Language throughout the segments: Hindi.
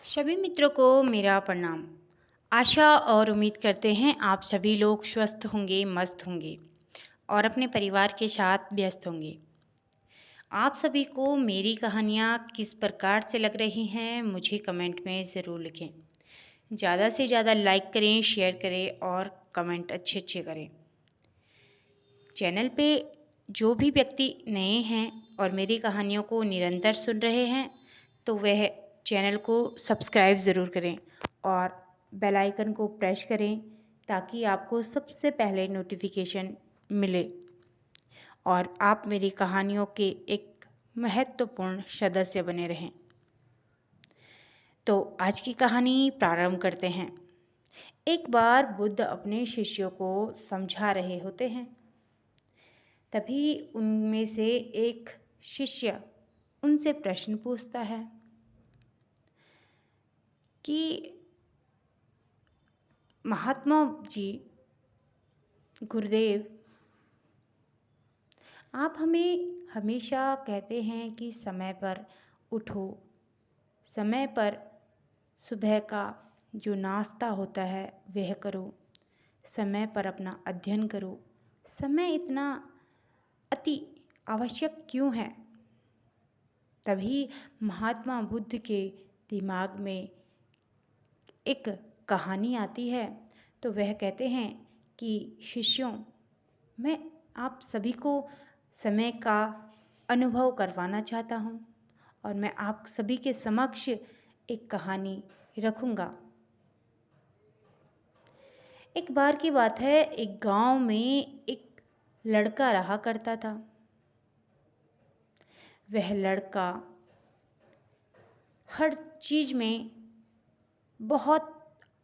सभी मित्रों को मेरा प्रणाम। आशा और उम्मीद करते हैं आप सभी लोग स्वस्थ होंगे, मस्त होंगे और अपने परिवार के साथ व्यस्त होंगे। आप सभी को मेरी कहानियाँ किस प्रकार से लग रही हैं मुझे कमेंट में ज़रूर लिखें। ज़्यादा से ज़्यादा लाइक करें, शेयर करें और कमेंट अच्छे अच्छे करें। चैनल पे जो भी व्यक्ति नए हैं और मेरी कहानियों को निरंतर सुन रहे हैं तो वह चैनल को सब्सक्राइब ज़रूर करें और बेल आइकन को प्रेस करें ताकि आपको सबसे पहले नोटिफिकेशन मिले और आप मेरी कहानियों के एक महत्वपूर्ण सदस्य बने रहें। तो आज की कहानी प्रारंभ करते हैं। एक बार बुद्ध अपने शिष्यों को समझा रहे होते हैं। तभी उनमें से एक शिष्य उनसे प्रश्न पूछता है कि महात्मा जी, गुरुदेव, आप हमें हमेशा कहते हैं कि समय पर उठो, समय पर सुबह का जो नाश्ता होता है वह करो, समय पर अपना अध्ययन करो। समय इतना अति आवश्यक क्यों है? तभी महात्मा बुद्ध के दिमाग में एक कहानी आती है। तो वह कहते हैं कि शिष्यों, मैं आप सभी को समय का अनुभव करवाना चाहता हूँ और मैं आप सभी के समक्ष एक कहानी रखूँगा। एक बार की बात है, एक गांव में एक लड़का रहा करता था। वह लड़का हर चीज़ में बहुत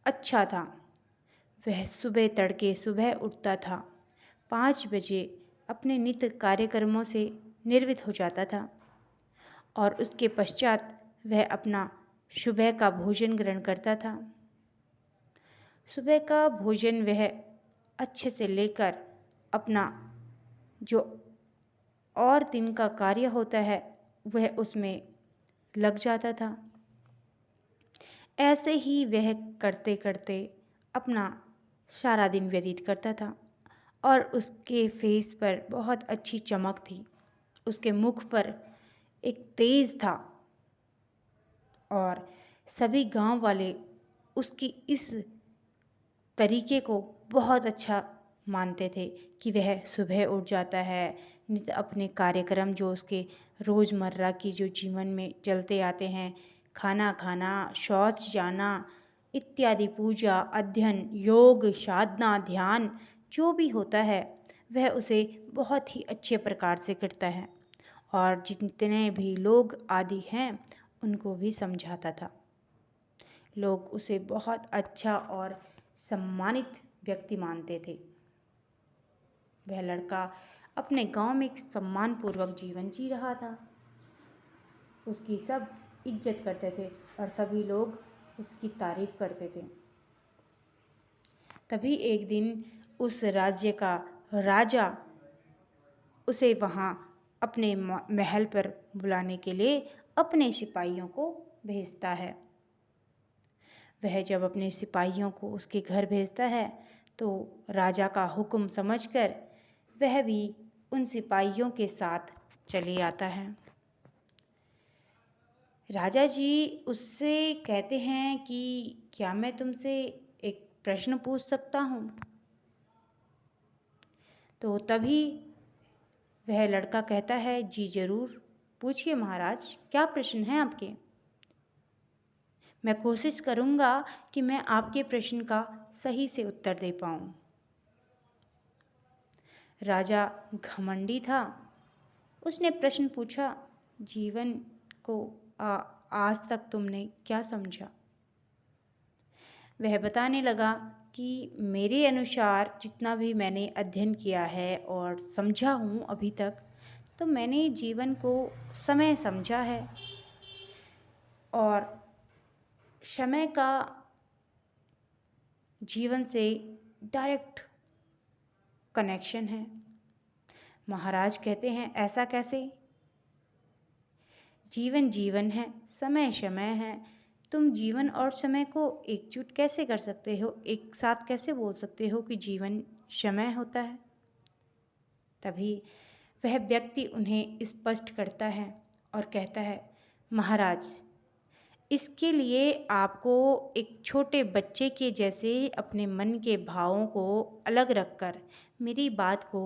अच्छा था। वह सुबह तड़के सुबह उठता था, 5 बजे अपने नित्य कार्यक्रमों से निर्वृत्त हो जाता था और उसके पश्चात वह अपना सुबह का भोजन ग्रहण करता था। सुबह का भोजन वह अच्छे से लेकर अपना जो और दिन का कार्य होता है वह उसमें लग जाता था। ऐसे ही वह करते करते अपना सारा दिन व्यतीत करता था और उसके फेस पर बहुत अच्छी चमक थी। उसके मुख पर एक तेज था और सभी गांव वाले उसकी इस तरीके को बहुत अच्छा मानते थे कि वह सुबह उठ जाता है, नित्य अपने कार्यक्रम जो उसके रोज़मर्रा की जो जीवन में चलते आते हैं, खाना खाना, शौच जाना इत्यादि, पूजा, अध्ययन, योग, साधना, ध्यान जो भी होता है वह उसे बहुत ही अच्छे प्रकार से करता है और जितने भी लोग आदि हैं उनको भी समझाता था। लोग उसे बहुत अच्छा और सम्मानित व्यक्ति मानते थे। वह लड़का अपने गांव में एक सम्मानपूर्वक जीवन जी रहा था। उसकी सब इज्जत करते थे और सभी लोग उसकी तारीफ करते थे। तभी एक दिन उस राज्य का राजा उसे वहाँ अपने महल पर बुलाने के लिए अपने सिपाहियों को भेजता है। वह जब अपने सिपाहियों को उसके घर भेजता है तो राजा का हुक्म समझकर वह भी उन सिपाहियों के साथ चले आता है। राजा जी उससे कहते हैं कि क्या मैं तुमसे एक प्रश्न पूछ सकता हूँ? तो तभी वह लड़का कहता है, जी ज़रूर, पूछिए महाराज, क्या प्रश्न है आपके? मैं कोशिश करूँगा कि मैं आपके प्रश्न का सही से उत्तर दे पाऊँ। राजा घमंडी था। उसने प्रश्न पूछा, जीवन को आज तक तुमने क्या समझा? वह बताने लगा कि मेरे अनुसार जितना भी मैंने अध्ययन किया है और समझा हूँ अभी तक, तो मैंने जीवन को समय समझा है और समय का जीवन से डायरेक्ट कनेक्शन है। महाराज कहते हैं, ऐसा कैसे? जीवन जीवन है, समय समय है। तुम जीवन और समय को एकजुट कैसे कर सकते हो, एक साथ कैसे बोल सकते हो कि जीवन समय होता है? तभी वह व्यक्ति उन्हें स्पष्ट करता है और कहता है, महाराज, इसके लिए आपको एक छोटे बच्चे के जैसे अपने मन के भावों को अलग रखकर मेरी बात को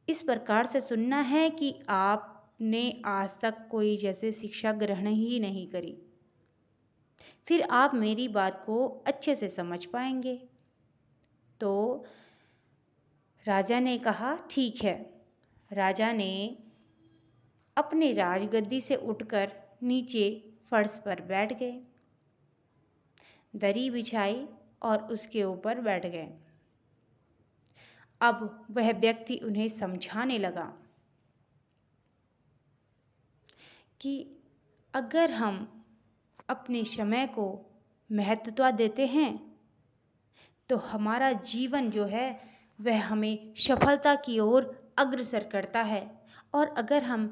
इस प्रकार से सुनना है कि आपने आज तक कोई जैसे शिक्षा ग्रहण ही नहीं करी, फिर आप मेरी बात को अच्छे से समझ पाएंगे। तो राजा ने कहा, ठीक है। राजा ने अपनी राजगद्दी से उठकर नीचे फर्श पर बैठ गए, दरी बिछाई और उसके ऊपर बैठ गए। अब वह व्यक्ति उन्हें समझाने लगा कि अगर हम अपने समय को महत्व देते हैं तो हमारा जीवन जो है वह हमें सफलता की ओर अग्रसर करता है, और अगर हम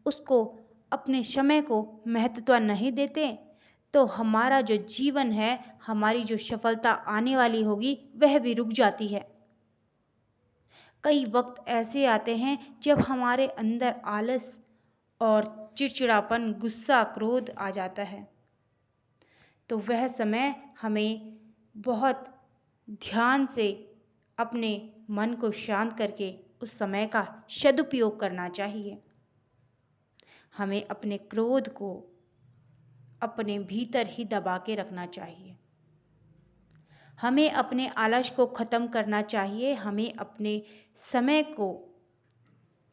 उसको अपने समय को महत्व नहीं देते तो हमारा जो जीवन है, हमारी जो सफलता आने वाली होगी वह भी रुक जाती है। कई वक्त ऐसे आते हैं जब हमारे अंदर आलस और चिड़चिड़ापन, गुस्सा, क्रोध आ जाता है, तो वह समय हमें बहुत ध्यान से अपने मन को शांत करके उस समय का सदुपयोग करना चाहिए। हमें अपने क्रोध को अपने भीतर ही दबा के रखना चाहिए। हमें अपने आलस को ख़त्म करना चाहिए। हमें अपने समय को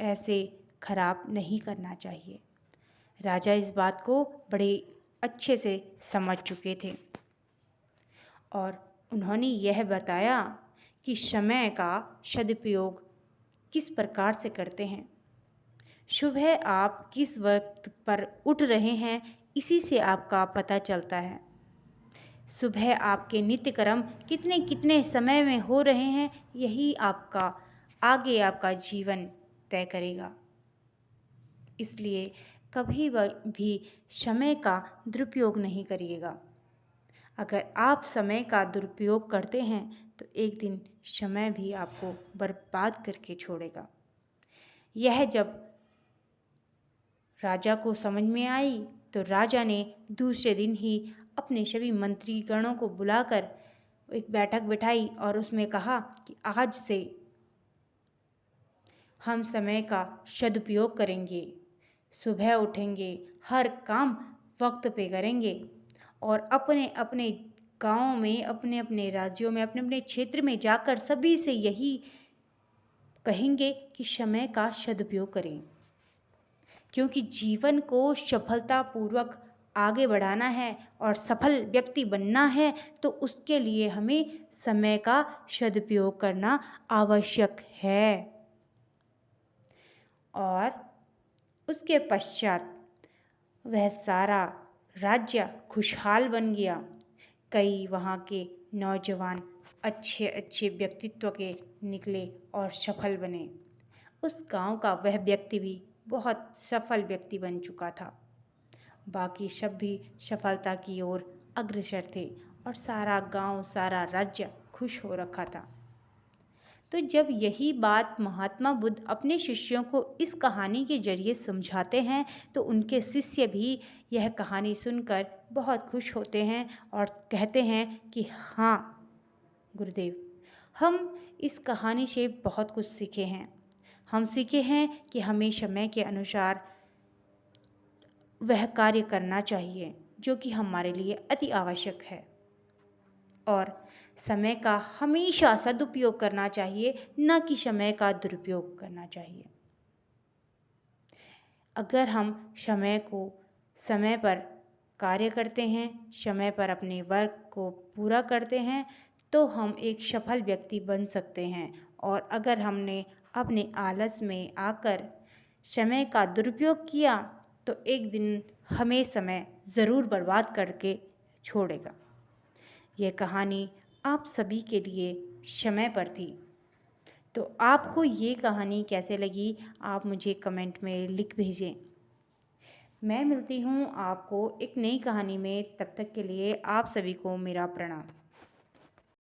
ऐसे खराब नहीं करना चाहिए। राजा इस बात को बड़े अच्छे से समझ चुके थे और उन्होंने यह बताया कि समय का सदुपयोग किस प्रकार से करते हैं। सुबह आप किस वक्त पर उठ रहे हैं, इसी से आपका पता चलता है। सुबह आपके नित्य कर्म कितने कितने समय में हो रहे हैं, यही आपका आगे आपका जीवन तय करेगा। इसलिए कभी भी समय का दुरुपयोग नहीं करिएगा। अगर आप समय का दुरुपयोग करते हैं तो एक दिन समय भी आपको बर्बाद करके छोड़ेगा। यह जब राजा को समझ में आई तो राजा ने दूसरे दिन ही अपने सभी मंत्रीगणों को बुलाकर एक बैठक बिठाई और उसमें कहा कि आज से हम समय का सदुपयोग करेंगे, सुबह उठेंगे, हर काम वक्त पे करेंगे और अपने अपने गाँव में, अपने अपने राज्यों में, अपने अपने क्षेत्र में जाकर सभी से यही कहेंगे कि समय का सदुपयोग करें, क्योंकि जीवन को सफलतापूर्वक आगे बढ़ाना है और सफल व्यक्ति बनना है तो उसके लिए हमें समय का सदुपयोग करना आवश्यक है। और उसके पश्चात वह सारा राज्य खुशहाल बन गया। कई वहाँ के नौजवान अच्छे अच्छे व्यक्तित्व के निकले और सफल बने। उस गांव का वह व्यक्ति भी बहुत सफल व्यक्ति बन चुका था। बाकी सब भी सफलता की ओर अग्रसर थे और सारा गांव, सारा राज्य खुश हो रखा था। तो जब यही बात महात्मा बुद्ध अपने शिष्यों को इस कहानी के जरिए समझाते हैं तो उनके शिष्य भी यह कहानी सुनकर बहुत खुश होते हैं और कहते हैं कि हाँ गुरुदेव, हम इस कहानी से बहुत कुछ सीखे हैं। हम सीखे हैं कि हमें समय के अनुसार वह कार्य करना चाहिए जो कि हमारे लिए अति आवश्यक है और समय का हमेशा सदुपयोग करना चाहिए, न कि समय का दुरुपयोग करना चाहिए। अगर हम समय को समय पर कार्य करते हैं, समय पर अपने वर्क को पूरा करते हैं तो हम एक सफल व्यक्ति बन सकते हैं। और अगर हमने अपने आलस में आकर समय का दुरुपयोग किया तो एक दिन हमें समय ज़रूर बर्बाद करके छोड़ेगा। यह कहानी आप सभी के लिए समय पर थी। तो आपको ये कहानी कैसे लगी, आप मुझे कमेंट में लिख भेजें। मैं मिलती हूँ आपको एक नई कहानी में, तब तक के लिए आप सभी को मेरा प्रणाम।